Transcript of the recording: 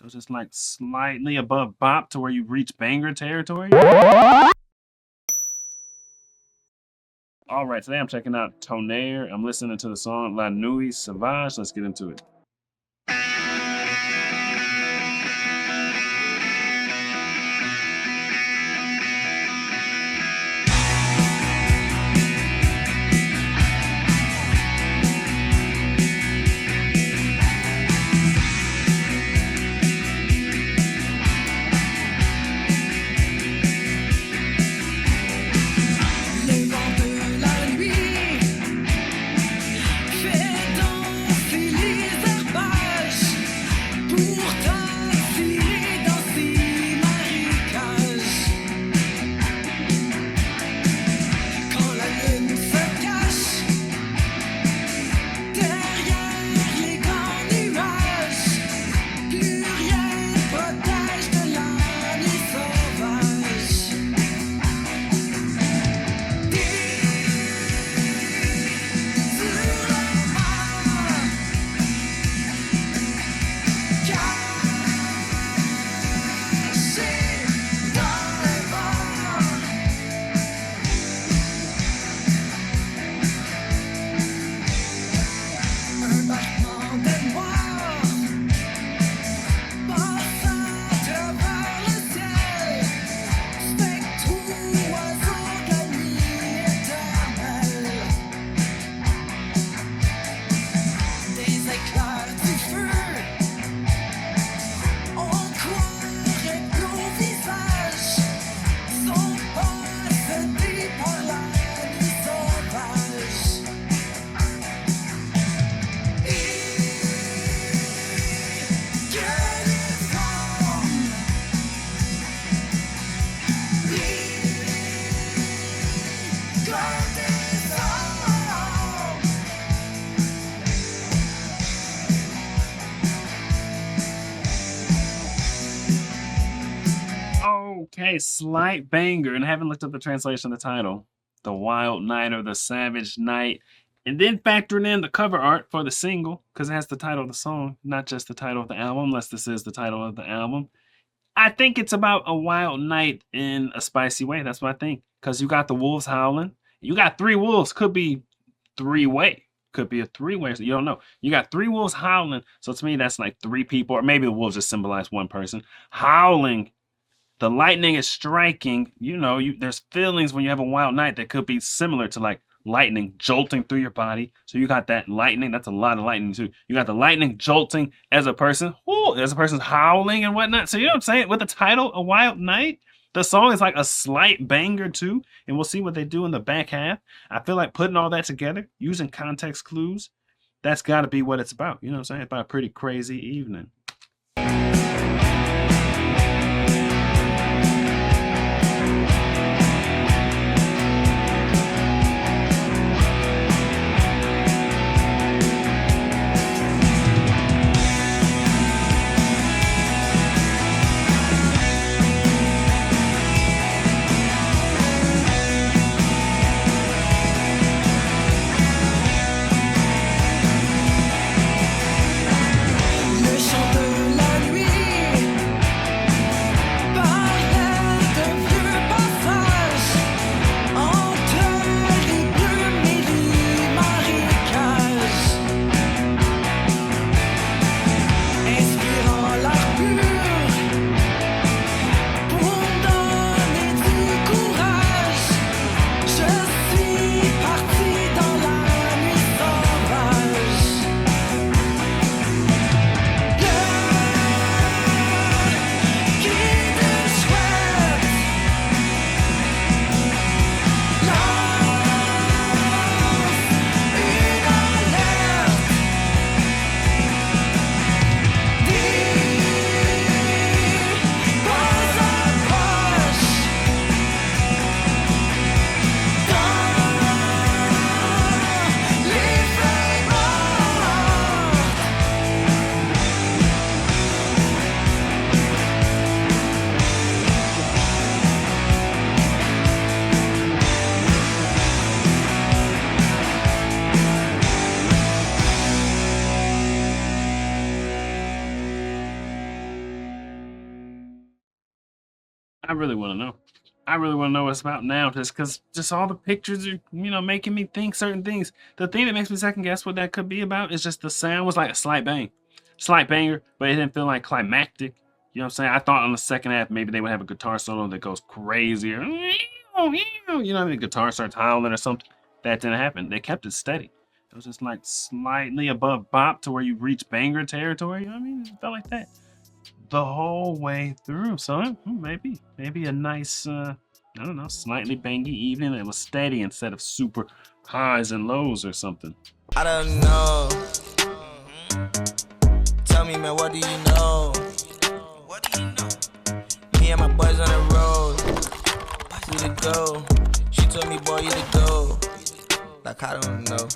So just like slightly above bop to where you reach banger territory. All right, today I'm checking out Tonnerre. I'm listening to the song La Nuit, Sauvage. Let's get into it. Okay, slight banger, and I haven't looked up the translation of the title. The Wild Night or the Savage Night. And then factoring in the cover art for the single, because it has the title of the song, not just the title of the album, unless this is the title of the album. I think it's about a wild night in a spicy way. That's what I think. Because you got the wolves howling. You got 3 wolves. Could be 3-way. Could be a 3-way. So you don't know. You got 3 wolves howling. So to me, that's like 3 people. Or maybe the wolves just symbolize 1 person. Howling. The lightning is striking. You know, there's feelings when you have a wild night that could be similar to like lightning jolting through your body. So you got that lightning. That's a lot of lightning too. You got the lightning jolting as a person. Ooh, as a person's howling and whatnot. So you know what I'm saying? With the title, A Wild Night, the song is like a slight banger too. And we'll see what they do in the back half. I feel like putting all that together, using context clues, that's got to be what it's about. You know what I'm saying? It's about a pretty crazy evening. Le chant I really want to know. I really want to know what it's about now, just because just all the pictures are, making me think certain things. The thing that makes me second guess what that could be about is just the sound was like a slight banger, but it didn't feel like climactic. You know what I'm saying? I thought on the second half maybe they would have a guitar solo that goes crazier. The guitar starts howling or something. That didn't happen. They kept it steady. It was just like slightly above bop to where you reach banger territory. You know what I mean? It felt like that the whole way through. So maybe a nice, I don't know, slightly bangy evening that was steady instead of super highs and lows or something. I don't know. Tell me, man, what do you know? What do you know? Me and my boys on the road. We to go. She told me, boy, you to go. Like, I don't know.